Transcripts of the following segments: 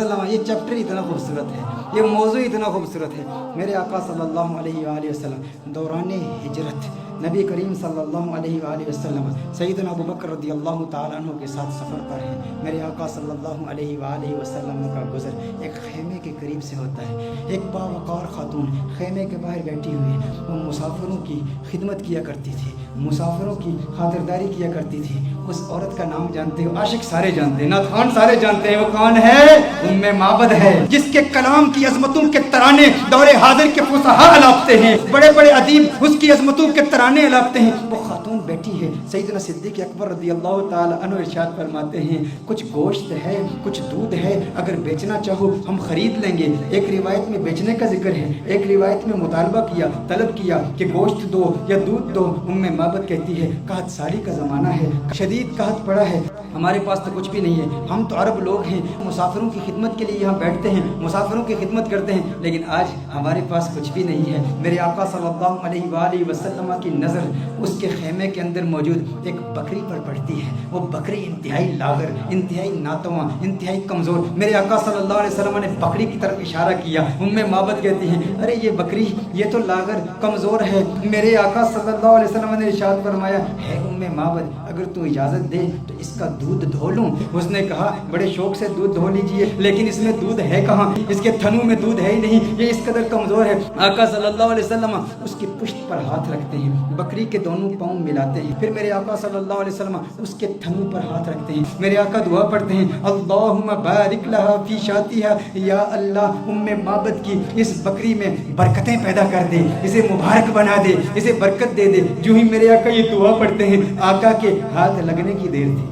یہ چیپٹر اتنا خوبصورت ہے، یہ موضوع اتنا خوبصورت ہے۔ میرے آقا صلی اللہ علیہ وآلہ وسلم دوران ہجرت نبی کریم صلی اللہ علیہ وآلہ وسلم سیدنا ابو بکر رضی اللہ تعالیٰ عنہ کے ساتھ سفر پر ہیں۔ میرے آقا صلی اللہ علیہ وآلہ وسلم کا گزر ایک خیمے کے قریب سے ہوتا ہے۔ ایک باوقار خاتون خیمے کے باہر بیٹھی ہوئی، وہ مسافروں کی خدمت کیا کرتی تھی، مسافروں کی خاطرداری کیا کرتی تھی۔ اس عورت کا نام جانتے ہو؟ عاشق سارے جانتے ہیں، نعتخوان سارے جانتے ہیں۔ وہ کون ہے؟ ام معبد ہے، جس کے کلام کی عظمتوں کے ترانے دور حاضر کے فصحاء الاپتے ہیں، بڑے بڑے ادیب اس کی عظمتوں کے ترانے الاپتے ہیں۔ وہ خاتون بیٹھی ہے، سیدنا صدیق اکبر رضی اللہ تعالی عنہ ارشاد فرماتے ہیں کچھ گوشت ہے، کچھ دودھ ہے، اگر بیچنا چاہو ہم خرید لیں گے۔ ایک روایت میں بیچنے کا ذکر ہے، ایک روایت میں مطالبہ کیا، طلب کیا کہ گوشت دو یا دودھ دو۔ ام معبد کہتی ہے قحط سالی کا زمانہ ہے، شدید قحط پڑا ہے، ہمارے پاس تو کچھ بھی نہیں ہے، ہم تو عرب لوگ ہیں، مسافروں کی خدمت کے لیے یہاں بیٹھتے ہیں، مسافروں کی خدمت کرتے ہیں، لیکن آج ہمارے پاس کچھ بھی نہیں ہے۔ میرے آقا صلی اللہ علیہ وآلہ وسلم کی نظر اس کے خیمے کے اندر موجود ایک بکری پر پڑتی ہے۔ وہ بکری انتہائی لاغر، انتہائی ناتواں، انتہائی کمزور۔ میرے آقا صلی اللہ علیہ وسلم نے بکری کی طرف اشارہ کیا۔ ام معبد کہتی ہیں ارے یہ بکری یہ تو لاغر کمزور ہے۔ میرے آقا صلی اللہ علیہ وسلم نے ارشاد فرمایا ہے ام معبد اگر تو اجازت دے تو اس کا دودھ دھو لوں۔ اس نے کہا بڑے شوق سے دودھ دھو لیجئے، لیکن اس میں دودھ ہے کہاں؟ اس کے تھنوں میں دودھ ہے ہی نہیں، یہ اس قدر کمزور ہے۔ آقا صلی اللہ علیہ وسلم اس کی پشت پر ہاتھ رکھتے ہیں، بکری کے دونوں پاؤں ملاتے ہیں، پھر میرے آقا صلی اللہ علیہ وسلم اس کے تھنوں پر ہاتھ رکھتے ہیں۔ میرے آقا دعا پڑھتے ہیں اللہم بارک لہا فی شاتھا، یا اللہ ام معبد کی اس بکری میں برکتیں پیدا کر دے، اسے مبارک بنا دے، اسے برکت دے دے۔ جو ہی میرے آقا یہ دعا پڑھتے ہیں آقا کے ہاتھ لگنے کی دیر تھی،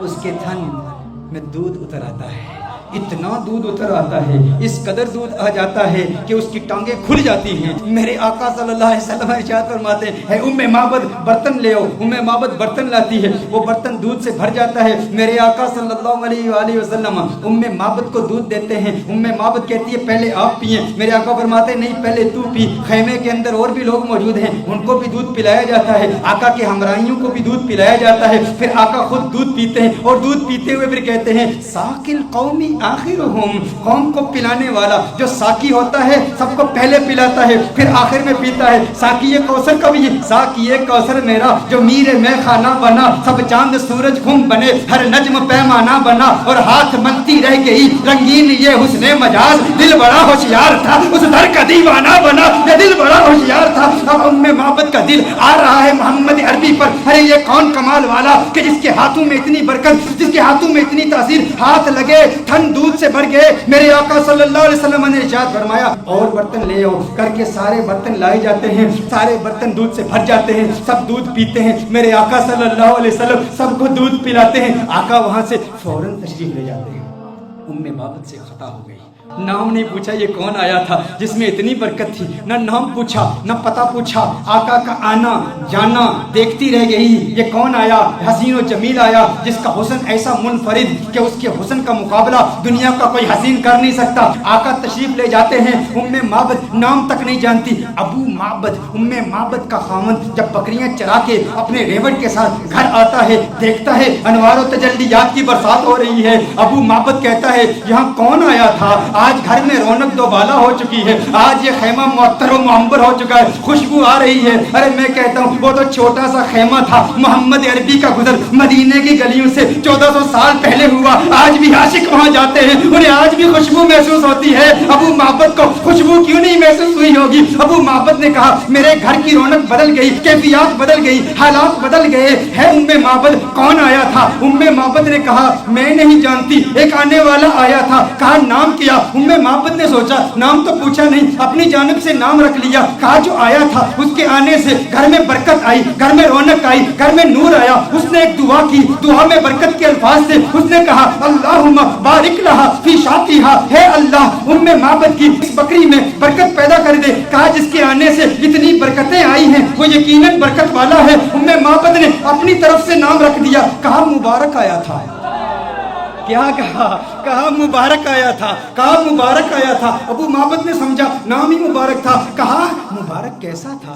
اس کے تھن میں دودھ اتر آتا ہے، اتنا دودھ اتر آتا ہے، اس قدر دودھ آ جاتا ہے کہ اس کی ٹانگیں کھل جاتی ہیں۔ میرے آقا صلی اللہ علیہ وسلم ارشاد فرماتے ہیں ام معبد برتن لے آؤ۔ ام معبد برتن لاتی ہے، وہ برتن دودھ سے بھر جاتا ہے۔ میرے آقا صلی اللہ علیہ وآلہ وسلم ام معبد کو دودھ دیتے ہیں۔ ام معبد کہتی ہے پہلے آپ پئیں۔ میرے آقا فرماتے ہیں نہیں پہلے تو پی۔ خیمے کے اندر اور بھی لوگ موجود ہیں، ان کو بھی دودھ پلایا جاتا ہے، آقا کے ہمراہیوں کو بھی دودھ پلایا جاتا ہے۔ پھر آقا خود دودھ پیتے ہیں اور دودھ پیتے ہوئے پھر کہتے ہیں ساقی القومی آخرہم، قوم کو پلانے والا جو ساقی ہوتا ہے سب کو پہلے پلاتا ہے پھر آخر میں پیتا ہے۔ ساقی کوثر کا بھی ساقی کوثر میرا جو میر میں خانہ بنا، سب چاند سورج خم بنے، ہر نجم پیمانہ بنا، اور ہاتھ منتی رہ گئی رنگین یہ حسن مجاز، دل بڑا ہوشیار تھا اس در کا دیوانہ بنا، یہ دل بڑا ہوشیار تھا۔ اب ام معبد کا دل آ رہا ہے محمد عربی پر، ارے یہ کون کمال والا کہ جس کے ہاتھوں میں اتنی برکت، جس کے ہاتھوں میں اتنی تاثیر، ہاتھ لگے تھن دودھ سے بھر گئے۔ میرے آقا صلی اللہ علیہ وسلم نے ارشاد فرمایا اور برتن لے آؤ، کر کے سارے برتن لائے جاتے ہیں، سارے برتن دودھ سے بھر جاتے ہیں، سب دودھ پیتے ہیں۔ میرے آقا صلی اللہ علیہ وسلم سب کو دودھ پلاتے ہیں۔ آقا وہاں سے فوراً تشریف لے جاتے ہیں۔ ام معبد سے خطا ہو گئی، نام نہیں پوچھا یہ کون آیا تھا جس میں اتنی برکت تھی، نہ نام پوچھا نہ پتہ پوچھا، آقا کا آنا جانا دیکھتی رہ گئی یہ کون آیا، حسین و جمیل آیا جس کا حسن ایسا منفرد کہ اس کے حسن کا مقابلہ دنیا کا کوئی حسین کر نہیں سکتا۔ آقا تشریف لے جاتے ہیں، ام معبد نام تک نہیں جانتی، ابو معبد ام معبد کا خامند جب بکریاں چرا کے اپنے ریوڑ کے ساتھ گھر آتا ہے، دیکھتا ہے انوار و تجلیات کی برسات ہو رہی ہے، ابو معبد کہتا ہے یہاں کون آیا تھا؟ آج گھر میں رونق دوبالا ہو چکی ہے، آج یہ خیمہ معطر و معمبر ہو چکا ہے، خوشبو آ رہی ہے۔ ارے میں کہتا ہوں وہ تو چھوٹا سا خیمہ تھا، محمد عربی کا گزر مدینے کی گلیوں سے 1400 سال پہلے ہوا، آج بھی عاشق وہاں جاتے ہیں، انہیں آج بھی خوشبو محسوس ہوتی ہے۔ ابو معبد کو خوشبو کیوں نہیں محسوس ہوئی ہوگی؟ ابو معبد نے کہا میرے گھر کی رونق بدل گئی، کیفیات بدل گئی، حالات بدل گئے ہے ام معبد کون آیا تھا؟ ام معبد نے کہا میں نہیں جانتی، ایک آنے والا آیا تھا، کہا نام کیا؟ ام معبد نے سوچا نام تو پوچھا نہیں، اپنی جانب سے نام رکھ لیا، کہا جو آیا تھا اس کے آنے سے گھر میں برکت آئی، گھر میں رونق آئی، گھر میں نور آیا۔ اس نے ایک دعا کی، دعا میں برکت کے الفاظ سے اس نے کہا اللہم بارک لہا فی شاتھا، ہے اللہ ام معبد کی اس بکری میں برکت پیدا کر دے۔ کہا جس کے آنے سے اتنی برکتیں آئی ہیں وہ یقیناً برکت والا ہے۔ ام معبد نے اپنی طرف سے نام رکھ دیا، کہا مبارک آیا تھا۔ کیا کہا؟ کہا مبارک آیا تھا، کہا مبارک آیا تھا۔ ابو معبد نے سمجھا نام ہی مبارک تھا، کہا مبارک کیسا تھا؟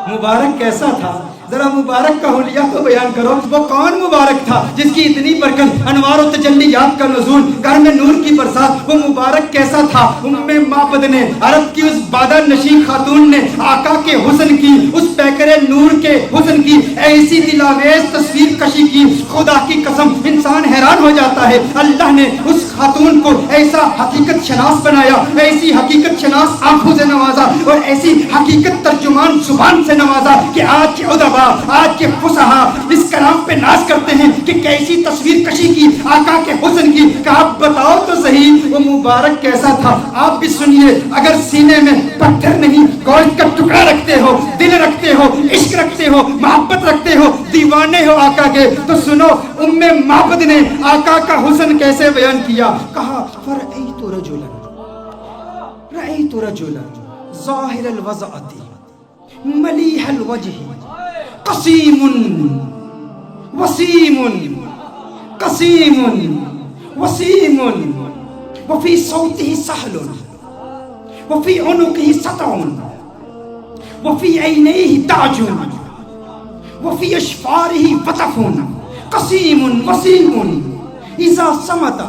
مبارک کیسا تھا؟ ذرا مبارک کا حلیہ تو بیان کرو، وہ کون مبارک تھا جس کی اتنی برکت، انوار و تجلیات کا نزول، گھر میں نور کی برسات، وہ مبارک کیسا تھا؟ معبد نے، عرب کی اس بادہ نشین خاتون نے آقا کے حسن کی، اس پیکر نور کے حسن کی ایسی دلاویز تصویر کشی کی، خدا کی قسم انسان حیران ہو جاتا ہے۔ اللہ نے اس خاتون کو ایسا حقیقت شناس بنایا، ایسی حقیقت شناس آنکھوں سے نوازا اور ایسی حقیقت ترجمان زبان سے نوازا کہ آج کے ادبا، آج کے فصحا اس کلام پہ ناز کرتے ہیں کہ کیسی تصویر کشی کی آقا کے حسن کی، کہ آپ بتاؤ تو صحیح وہ مبارک کیسا تھا۔ آپ بھی سنیے، اگر سینے میں پتھر نہیں گوشت کا ٹکڑا رکھتے ہو، دل رکھتے ہو، عشق رکھتے ہو، محبت رکھتے ہو، دیوانے ہو آقا کے، تو سنو معبد نے آقا کا حسن کیسے بیان کیا۔ کہا فرأیت رجلا ظاہر الوضعۃ ملیح الوجہ قسیم وسیم قسیم وسیم وفی صوتہ سہل وفی عنقہ سطع وفی عینیہ تاج وفی اشفارہ وطف قسیم وسیم اذا صمت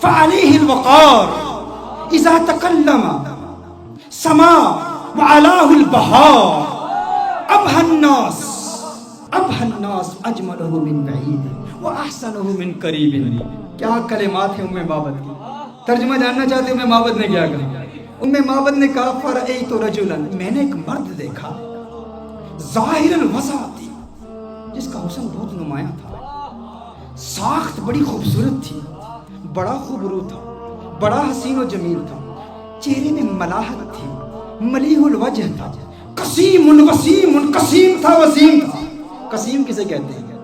فعلیہ الوقار اذا تکلم سما وعلاه البهار ابهى الناس اجمله من بعید واحسنه من قریب۔ کیا کلمات ہیں معبد کی، ترجمہ جاننا چاہتے ہیں معبد نے کیا کہا؟ معبد نے کہا فرأیت رجلا، میں نے ایک مرد دیکھا، ظاہر الوضعۃ، جس کا حسن بہت نمایاں تھا، ساخت بڑی خوبصورت تھی، بڑا خوبرو تھا، بڑا حسین و جمیل تھا، چہرے میں ملاحت تھی، ملیح الوجہ تھا، قسیم وسیم، قسیم تھا وسیم تھا۔ قسیم کسے کہتے ہیں؟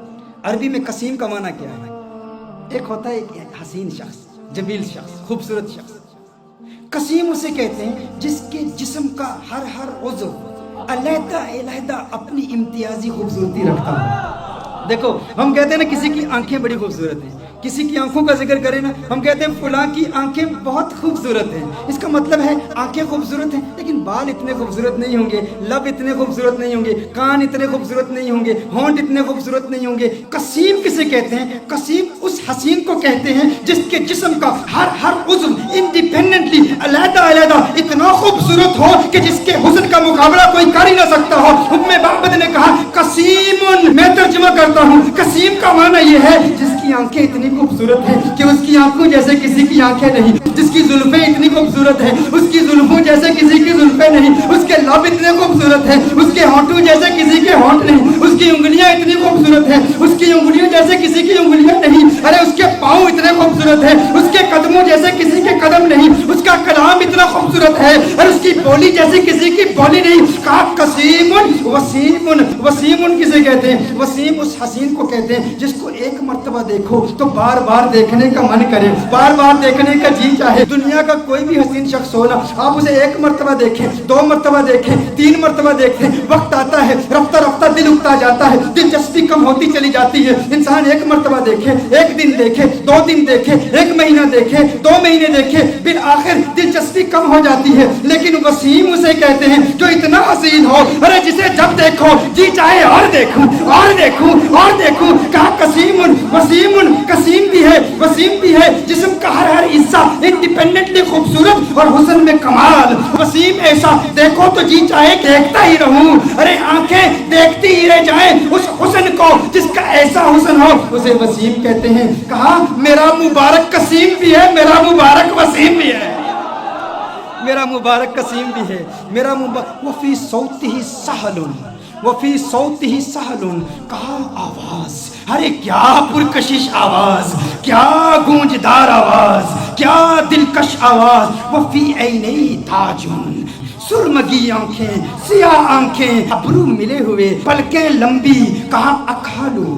عربی میں قسیم کا معنی کیا ہے؟ ایک ہوتا ہے ایک حسین شخص، جمیل شخص، خوبصورت شخص۔ قسیم اسے کہتے ہیں جس کے جسم کا ہر عضو علیحدہ علیحدہ اپنی امتیازی خوبصورتی رکھتا ہے۔ دیکھو ہم کہتے ہیں نا کسی کی آنکھیں بڑی خوبصورت ہیں، کسی کی آنکھوں کا ذکر کریں نا ہم کہتے ہیں فلاں کی آنکھیں بہت خوبصورت ہیں، اس کا مطلب ہے آنکھیں خوبصورت ہیں لیکن بال اتنے خوبصورت نہیں ہوں گے، لب اتنے خوبصورت نہیں ہوں گے، کان اتنے خوبصورت نہیں ہوں گے، ہونٹ اتنے خوبصورت نہیں ہوں گے۔ قسیم کسے کہتے ہیں؟ قسیم اس حسین کو کہتے ہیں جس کے جسم کا ہر عضو انڈیپینڈنٹلی علیحدہ علیحدہ اتنا خوبصورت ہو کہ جس کے حسن کا مقابلہ کوئی کر ہی نہ سکتا ہو۔ معبد نے کہا قسیم، میں ترجمہ کرتا ہوں، قسیم کا معنی یہ ہے جس کی آنکھیں اتنی خوبصورت ہیں کہ اس کی آنکھوں جیسے کسی کی آنکھیں نہیں، جس کی زلفیں اتنی خوبصورت ہیں اس کی زلفوں جیسے کسی کی زلفیں نہیں، اس کے لب اتنے خوبصورت ہیں اس کے ہونٹوں جیسے کسی کے ہونٹ نہیں، اس کی انگلیاں اتنی خوبصورت ہیں اس کی انگلیوں جیسے کسی کی انگلیاں نہیں، ارے اس کے پاؤں اتنے خوبصورت ہیں اس کے قدموں جیسے کسی کے قدم نہیں، اس کا کلام اتنا خوبصورت ہے اور اس کی بولی جیسے کسی کی بولی نہیں۔ کہا قسیم وسیم، وسیم کسے کہتے ہیں؟ وسیم اس حسین کو کہتے ہیں جس کو ایک مرتبہ دیکھو تو بار بار دیکھنے کا من کرے، بار بار دیکھنے کا جی چاہے۔ دنیا کا کوئی بھی حسین شخص ہو نا، آپ اسے ایک مرتبہ دیکھیں، دو مرتبہ دیکھیں، تین مرتبہ دیکھیں، وقت آتا ہے رفتہ رفتہ دل اکتا جاتا ہے، دلچسپی کم ہوتی چلی جاتی ہے۔ انسان ایک مرتبہ دیکھے، ایک دن دیکھے، دو دن دیکھے، ایک مہینہ دیکھے، دو مہینے دیکھے، بالآخر دلچسپی کم ہو جاتی ہے۔ لیکن وسیم اسے کہتے ہیں جو اتنا حسین ہو، ارے جسے جب دیکھو جی چاہے اور دیکھوں اور دیکھوں اور دیکھوں۔ کہا قسیم وسیم، قسیم بھی ہے وسیم بھی ہے، جسم کا ہر حصہ انڈیپینڈنٹلی خوبصورت اور حسن میں کمال۔ وسیم ایسا دیکھو تو جی چاہے دیکھتا ہی رہوں، ارے آنکھیں دیکھتی ہی رہ جائیں اس حسن کو جس کا ایسا حسن ہو، اسے وسیم کہتے ہیں۔ کہا میرا مبارک قسیم بھی ہے، میرا مبارک وسیم بھی ہے، میرا مبارک قسیم بھی ہے، میرا مبارک وفی صوتہ سہل وفی صوتہ سہل۔ کہا آواز، ارے کیا پرکشش آواز، کیا گونجدار آواز، کیا دلکش آواز۔ وفی عینیہ تاج، سرمگی آنکھیں، سیاہ آنکھیں، ابرو ملے ہوئے، پلکیں لمبی۔ کہا اکھالو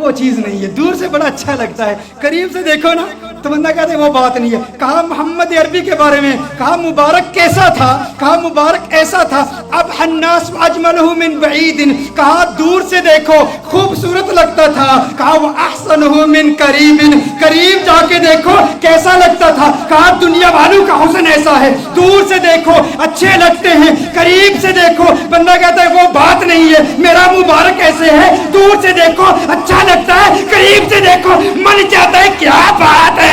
وہ چیز نہیں ہے. دور سے بڑا اچھا لگتا ہے, قریب سے دیکھو نا تو بندہ کہتے ہیں وہ بات نہیں ہے. کہا محمد عربی کے بارے میں, کہا مبارک کیسا تھا, کہا مبارک ایسا تھا اب الناس اجملہ من بعید, کہا دور سے دیکھو خوبصورت لگتا تھا, کہا وہ احسنہ من قریب, قریب جا کے دیکھو کیسا لگتا تھا, کہا دنیا والوں کا حسن ایسا ہے, دور سے دیکھو اچھے لگتے ہیں, قریب سے دیکھو بندہ کہتا ہے وہ بات نہیں ہے. میرا مبارک ایسے ہے, دور سے دیکھو اچھا لگتا ہے, قریب سے دیکھو من چاہتا ہے کیا بات ہے,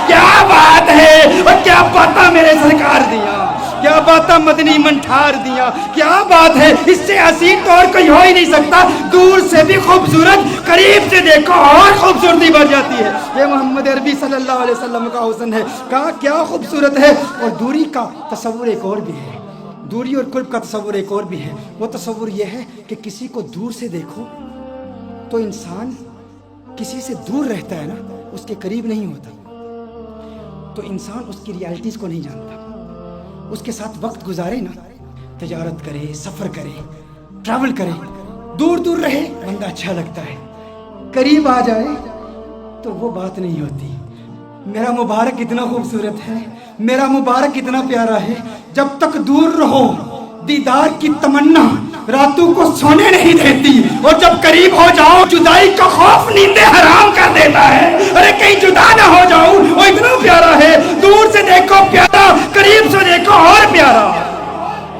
کیا بات ہے, اور کیا باتاں میرے سرکار دیا, کیا باتاں مدنی منٹھار دیا, کیا بات ہے. اس سے حسین تو اور کوئی ہو ہی نہیں سکتا. دور سے بھی خوبصورت, قریب سے دیکھو اور خوبصورتی بڑھ جاتی ہے. یہ محمد عربی صلی اللہ علیہ وسلم کا حسن ہے. کہا کیا خوبصورت ہے. اور دوری کا تصور ایک اور بھی ہے, دوری اور قرب کا تصور ایک اور بھی ہے. وہ تصور یہ ہے کہ کسی کو دور سے دیکھو تو انسان کسی سے دور رہتا ہے نا, اس کے قریب نہیں ہوتا, تو انسان اس کی ریالٹیز کو نہیں جانتا. اس کے ساتھ وقت گزارے نا, تجارت کرے, سفر کرے, ٹریول کرے, دور دور رہے بندہ اچھا لگتا ہے, قریب آ جائے تو وہ بات نہیں ہوتی. میرا مبارک اتنا خوبصورت ہے, میرا مبارک اتنا پیارا ہے, جب تک دور رہو دیدار کی تمنا راتوں کو سونے نہیں دیتی, اور جب قریب ہو جاؤ جدائی کا خوف نیندیں حرام کر دیتا ہے. ارے کہیں جدا نہ ہو جاؤں, وہ اتنا پیارا ہے. دور سے دیکھو پیارا, قریب سے دیکھو اور پیارا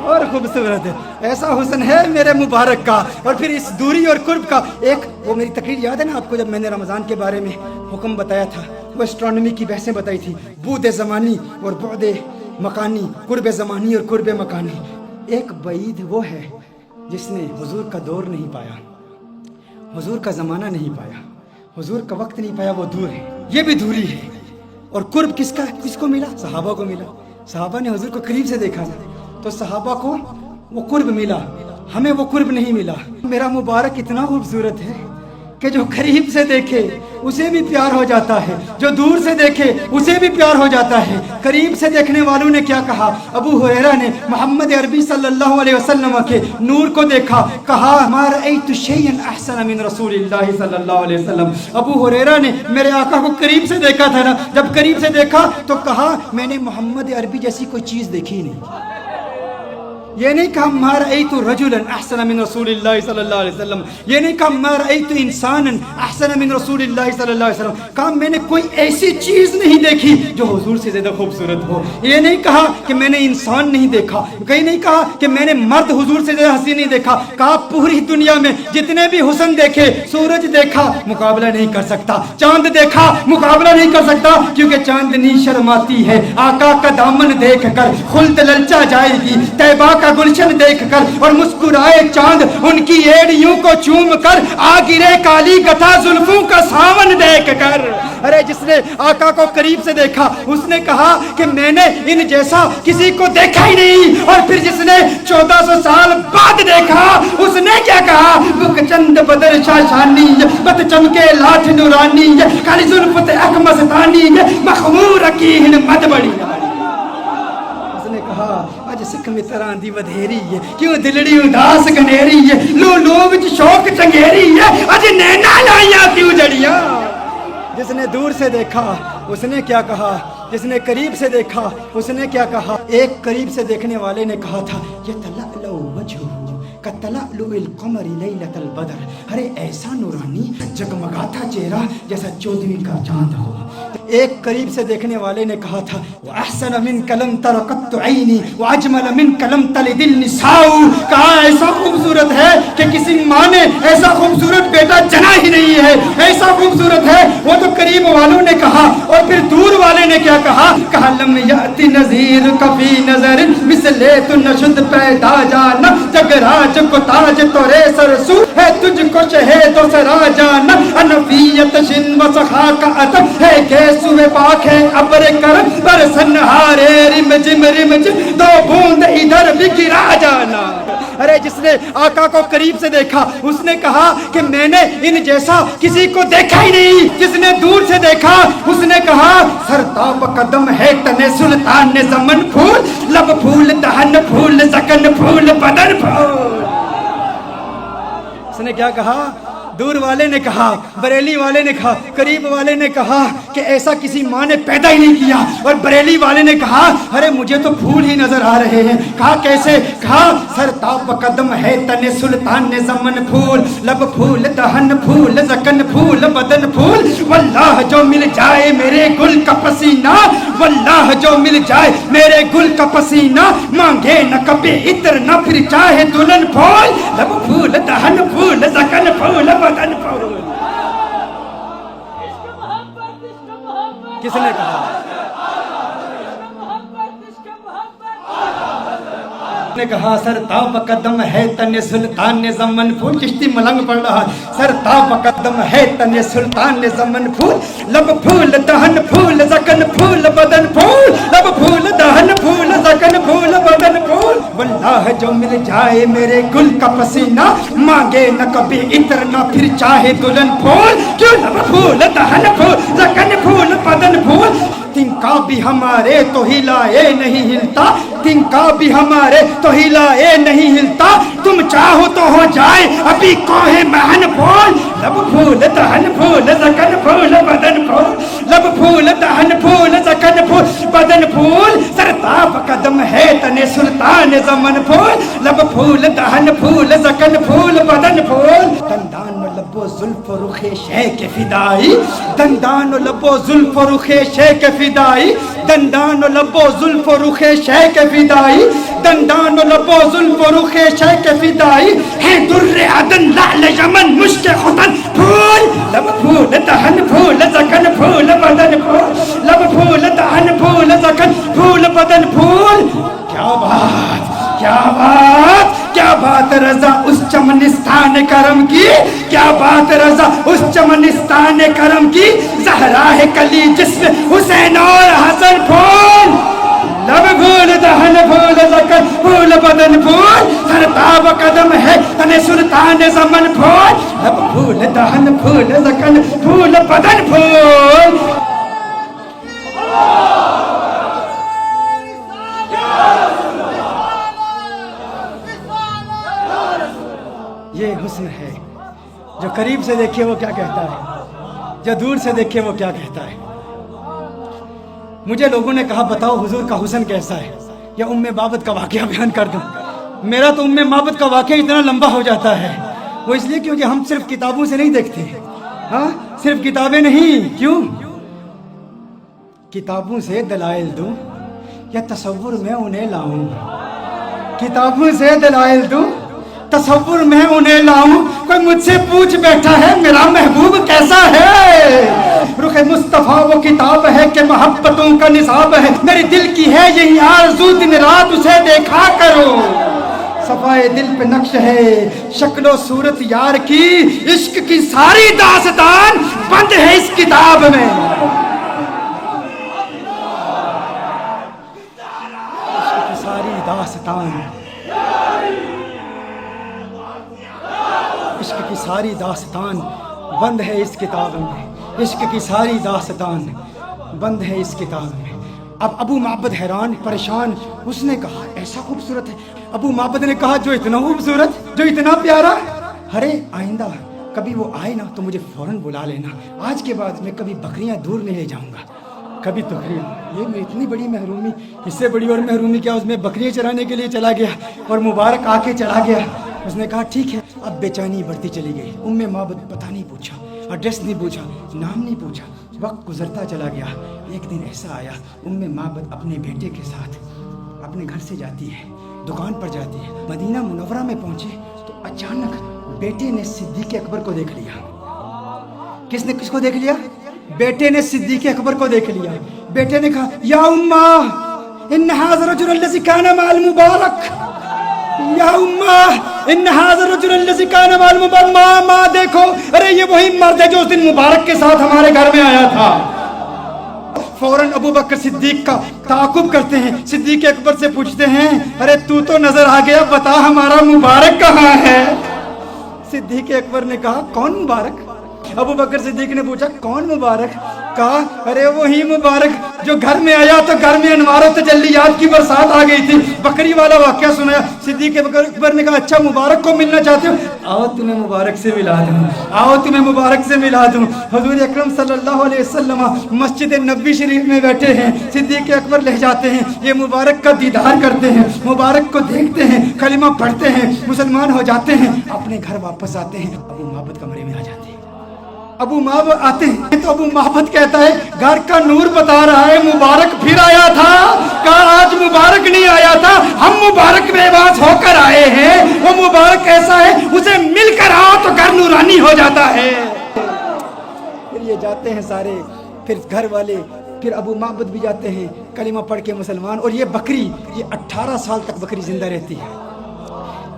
اور خوبصورت ہے. ایسا حسن ہے میرے مبارک کا. اور پھر اس دوری اور قرب کا ایک, وہ میری تقریر یاد ہے نا آپ کو, جب میں نے رمضان کے بارے میں حکم بتایا تھا, وہ اسٹرانومی کی بحثیں بتائی تھی, بعد زمانی اور بعد مکانی, قرب زمانی اور قرب مکانی. ایک بعید وہ ہے جس نے حضور کا دور نہیں پایا, حضور کا زمانہ نہیں پایا, حضور کا وقت نہیں پایا, وہ دور ہے, یہ بھی دوری ہے. اور قرب کس کا, کس کو ملا؟ صحابہ کو ملا. صحابہ نے حضور کو قریب سے دیکھا نا, تو صحابہ کو وہ قرب ملا, ہمیں وہ قرب نہیں ملا. میرا مبارک اتنا خوبصورت ہے کہ جو قریب سے دیکھے اسے بھی پیار ہو جاتا ہے, جو دور سے دیکھے اسے بھی پیار ہو جاتا ہے. قریب سے دیکھنے والوں نے کیا کہا, ابو ہریرہ نے محمد عربی صلی اللہ علیہ وسلم کے نور کو دیکھا, کہا ما رأیت شیئا احسن من رسول اللہ صلی اللہ علیہ وسلم. ابو ہریرہ نے میرے آقا کو قریب سے دیکھا تھا نا, جب قریب سے دیکھا تو کہا میں نے محمد عربی جیسی کوئی چیز دیکھی نہیں. یہ نہیں کہا ما رأیت رجلا احسن من رسول اللہ صلی اللہ علیہ وسلم, یہ نہیں کہا ما رأیت انسانا احسن من رسول اللہ صلی اللہ علیہ وسلم, کہا میں نے کوئی ایسی چیز نہیں دیکھی جو حضور سے زیادہ خوبصورت ہو. یہ نہیں کہا کہ میں نے انسان نہیں دیکھا, کہیں نہیں کہا کہ میں نے مرد حضور سے زیادہ حسین نہیں دیکھا, کہا پوری دنیا میں جتنے بھی حسن دیکھے, سورج دیکھا مقابلہ نہیں کر سکتا, چاند دیکھا مقابلہ نہیں کر سکتا, کیونکہ چاندنی شرماتی ہے آقا کا دامن دیکھ کر, خلد للچا جائے گی طیبہ کا گلشن دیکھ کر, اور مسکرائے چاند ان کی ایڑیوں کو چوم کر, آ گرے کالی گتھا زلفوں کا ساون دیکھ کر. ارے جس نے آقا کو قریب سے دیکھا اس نے کہا کہ میں نے ان جیسا کسی کو دیکھا ہی نہیں. اور پھر جس نے 1400 سال بعد دیکھا اس نے کیا کہا, بک چند بدر شاشانی بت چمکے لاٹھ نورانی, کالی زلفت اکمستانی, مخمور کی مد بڑی. اج سکھ متران دی ودھیری ہے, کیوں دلڑی اداس گنیری ہے, لو لو وچ شوق چنگیری ہے, اج نینا لائیاں کیوں جڑیاں. جس نے دور سے دیکھا اس نے کیا کہا, جس نے قریب سے دیکھا اس نے کیا کہا. ایک قریب سے دیکھنے والے نے کہا تھا یتلألؤ وجہہ کتلألؤ القمر لیلۃ البدر, ارے ایسا نورانی جگمگاتا چہرہ جیسا 14ویں کا چاند ہو. ایک قریب سے دیکھنے والے نے کہا تھا وَأَحْسَنَ مِنْكَ لَمْ تَرَ قَطُّ عَيْنِي وَأَجْمَلَ مِنْكَ لَمْ تَلِدِ النِّسَاءُ, کہا ایسا خوبصورت ہے کہ کسی ماں نے ایسا خوبصورت بیٹا جنا ہی نہیں ہے, ایسا خوبصورت ہے. وہ تو قریب والوں نے کہا, اور پھر دور والے نے کیا کہا, کہا لم یأتی نظیر کفی نظر مثل تو نشد پیدا جانا, جگراج کو تاج تورے سرسو ہے تجھ کو شہید و سرا جانا, انفیت شن و سخا کا ادب ہے سوے پاک ہے ابر کرم پر سنہارے رمج مرمج, دو بوند ادھر بھی گرا جانا. ارے جس نے آقا کو قریب سے دیکھا اس نے کہا کہ میں نے ان جیسا کسی کو دیکھا ہی نہیں. جس نے دور سے دیکھا اس نے کہا سرتاب قدم ہے تنے سلطان نے زمن پھول, لب پھول دہن پھول زکن پھول بدن پھول. اس نے کیا کہا, دور والے نے کہا, بریلی والے نے کہا, قریب والے نے کہا کہ ایسا کسی ماں نے پیدا ہی نہیں کیا, اور بریلی والے نے کہا ارے مجھے تو پھول ہی نظر آ رہے ہیں. کہا کیسے؟ کہا سر تاب قدم ہے تن سلطان زمن پھول, لب پھول دہن پھول زکن پھول بدن پھول, واللہ جو مل جائے میرے گل کا پسینہ, واللہ جو مل جائے میرے گل کا پسینہ, مانگے نہ کبھی عطر نہ پھر چاہے دلہن پھول, لب پھول دہن پھول زکن پھول بدن پھول. کس نے کہا؟ نے کہا سر تاب قدم ہے تن سلطان زمن پھول. چشتی ملنگ پڑھ رہا, سر تاب قدم ہے تن سلطان زمن پھول, لب پھول دہن پھول زکن پھول بدن پھول, لب پھول دہن پھول زکن پھول بدن پھول, واللہ جو مل جائے میرے گل کا پسینہ, مانگے نہ کبھی عطر نہ پھر چاہے دلہن پھول, کیوں لب پھول دہن پھول زکن پھول بدن پھول. تنکا بھی ہمارے تو ہلائے نہیں ہلتا, تنکا بھی ہمارے تو ہلائے نہیں ہلتا, تم چاہو تو ہو جائے ابھی کوہ مہن پھول, لب پھول دہن پھول زکن پھول بدن پھول, لب پھول دہن پھول زکن پھول بدن پھول, سرتاب قدم ہے تن سلطان زمن پھول, لب پھول دہن پھول زکن پھول بدن پھول. دندان و لب و زلف و رخ شیخ فدائی, دندان و لب و زلف و رخ شیخ فدائی, دندان و لب و زلف و رخ شیخ فدائی, دندان و لب و زلف و رخ شیخ فدائی, ہے در عدن لعل یمن مشک ختن پھول, لب پھول دہن پھول زکن پھول بدن پھول, لب پھول دہن پھول زکن پھول بدن پھول. کیا بات, کیا بات, کیا بات رضا اس چمنستان کرم کی, کیا بات رضا اس چمنستان کرم کی, زہرا ہے کلی جسم حسین اور حسن پھول, لب پھول دہن پھول زکن پھول بدن پھول, سرتاب قدم ہے تن سلطان زمن پھول, لب پھول دہن پھول زکن پھول بدن پھول. یہ حسن ہے, جو قریب سے دیکھے وہ کیا کہتا ہے, جو دور سے دیکھے وہ کیا کہتا ہے. مجھے لوگوں نے کہا بتاؤ حضور کا حسن کیسا ہے, یا ام بابت کا واقعہ بیان کر دوں. میرا تو ام بابت کا واقعہ اتنا لمبا ہو جاتا ہے, وہ اس لیے کیونکہ ہم صرف کتابوں سے نہیں دیکھتے. ہاں صرف کتابیں نہیں, کیوں؟ کتابوں سے دلائل دوں یا تصور میں انہیں لاؤں, کتابوں سے دلائل دوں تصور میں انہیں لاؤں. کوئی مجھ سے پوچھ بیٹھا ہے میرا محبوب کیسا ہے, رخ مصطفیٰ وہ کتاب ہے کہ محبتوں کا نصاب ہے, میرے دل کی ہے یہی آرزو دن رات اسے دیکھا کرو. صفائے دل پہ نقش ہے شکل و صورت یار کی, عشق کی ساری داستان بند ہے اس کتاب میں. عشق کی ساری داستان, عشق کی ساری داستان بند ہے اس کتاب میں, عشق کی ساری داستان بند ہے اس کتاب میں. اب ابو معبد حیران پریشان, اس نے کہا ایسا خوبصورت ہے. ابو معبد نے کہا جو اتنا خوبصورت, جو اتنا پیارا, ارے آئندہ کبھی وہ آئے نا تو مجھے فوراً بلا لینا, آج کے بعد میں کبھی بکریاں دور نہیں لے جاؤں گا, کبھی تقریب. یہ اتنی بڑی محرومی, اس سے بڑی اور محرومی کیا, اس میں بکریاں چرانے کے لیے چلا گیا اور مبارک آ کے چلا گیا. اس نے کہا ٹھیک ہے. اب بے چینی بڑھتی چلی گئی. ام معبد پتہ نہیں پوچھا, ایڈریس نہیں پوچھا, نام نہیں پوچھا, وقت گزرتا چلا گیا. ایک دن ایسا آیا, ام معبد اپنے بیٹے کے ساتھ اپنے گھر سے جاتی ہے, دکان پر جاتی ہے. مدینہ منورہ میں پہنچے تو اچانک بیٹے نے صدیق اکبر کو دیکھ لیا. کس نے کس کو دیکھ لیا؟ بیٹے نے صدیق اکبر کو دیکھ لیا. بیٹے نے کہا یا امّا ان ھذا الرجل الذي كان مع المبارک, یا امّا ان ھذا الرجل الذي كان مع المبارک, ماں دیکھو, ارے یہ وہی مرد ہے جو اس دن مبارک کے ساتھ ہمارے گھر میں آیا تھا. فوراً ابو بکر صدیق کا تعاقب کرتے ہیں, صدیق اکبر سے پوچھتے ہیں ارے تو نظر آ گیا, بتا ہمارا مبارک کہاں ہے؟ صدیق اکبر نے کہا کون مبارک؟ ابو بکر صدیق نے پوچھا کون مبارک؟ کہا ارے وہی مبارک جو گھر میں آیا تو گھر میں انوار و تجلیات کی برسات آ گئی تھی. بکری والا واقعہ سنایا. صدیق اکبر نے کہا اچھا مبارک کو ملنا چاہتے ہو؟ آؤ تمہیں مبارک سے ملا دوں, آؤ تمہیں مبارک سے ملا دوں. حضور اکرم صلی اللہ علیہ وسلم مسجد نبوی شریف میں بیٹھے ہیں. صدیق اکبر لے جاتے ہیں, یہ مبارک کا دیدار کرتے ہیں, مبارک کو دیکھتے ہیں, کلمہ پڑھتے ہیں, مسلمان ہو جاتے ہیں, اپنے گھر واپس آتے ہیں. ابو معبد کمرے میں آ جاتے ہیں. ابو معبد آتے ہیں تو ابو معبد کہتا ہے گھر کا نور بتا رہا ہے مبارک پھر آیا تھا. کہا آج مبارک نہیں آیا تھا, ہم مبارک بے باس ہو کر آئے ہیں. وہ مبارک ایسا ہے اسے مل کر آؤ تو گھر نورانی ہو جاتا ہے. پھر یہ جاتے ہیں سارے, پھر گھر والے, پھر ابو معبد بھی جاتے ہیں کلمہ پڑھ کے مسلمان. اور یہ بکری, یہ 18 سال تک بکری زندہ رہتی ہے.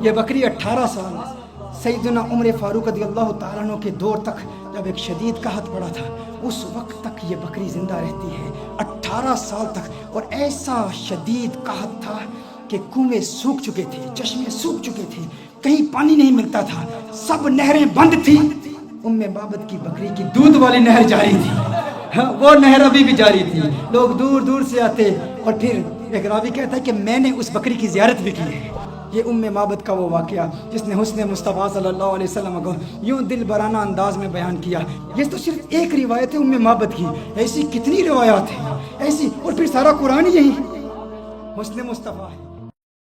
یہ بکری 18 سال سیدنا عمر فاروق رضی اللہ تعالیٰ عنہ کے دور تک, جب ایک شدید قحط پڑا تھا, اس وقت تک یہ بکری زندہ رہتی ہے 18 سال تک. اور ایسا شدید قحط تھا کہ کنویں سوکھ چکے تھے, چشمے سوکھ چکے تھے, کہیں پانی نہیں ملتا تھا, سب نہریں بند تھی. ام معبد کی بکری کی دودھ والی نہر جاری تھی, وہ نہر ابھی بھی جاری تھی. لوگ دور دور سے آتے. اور پھر ایک راوی کہتا ہے کہ میں نے اس بکری کی زیارت بھی کی ہے. یہ ام معبد کا وہ واقعہ جس نے حسن مصطفیٰ صلی اللہ علیہ وسلم کو یوں دل برانہ انداز میں بیان کیا. یہ تو صرف ایک روایت ہے ام معبد کی, ایسی کتنی روایات ہیں ایسی. اور پھر سارا قرآن یہی حسن مصطفیٰ ہے.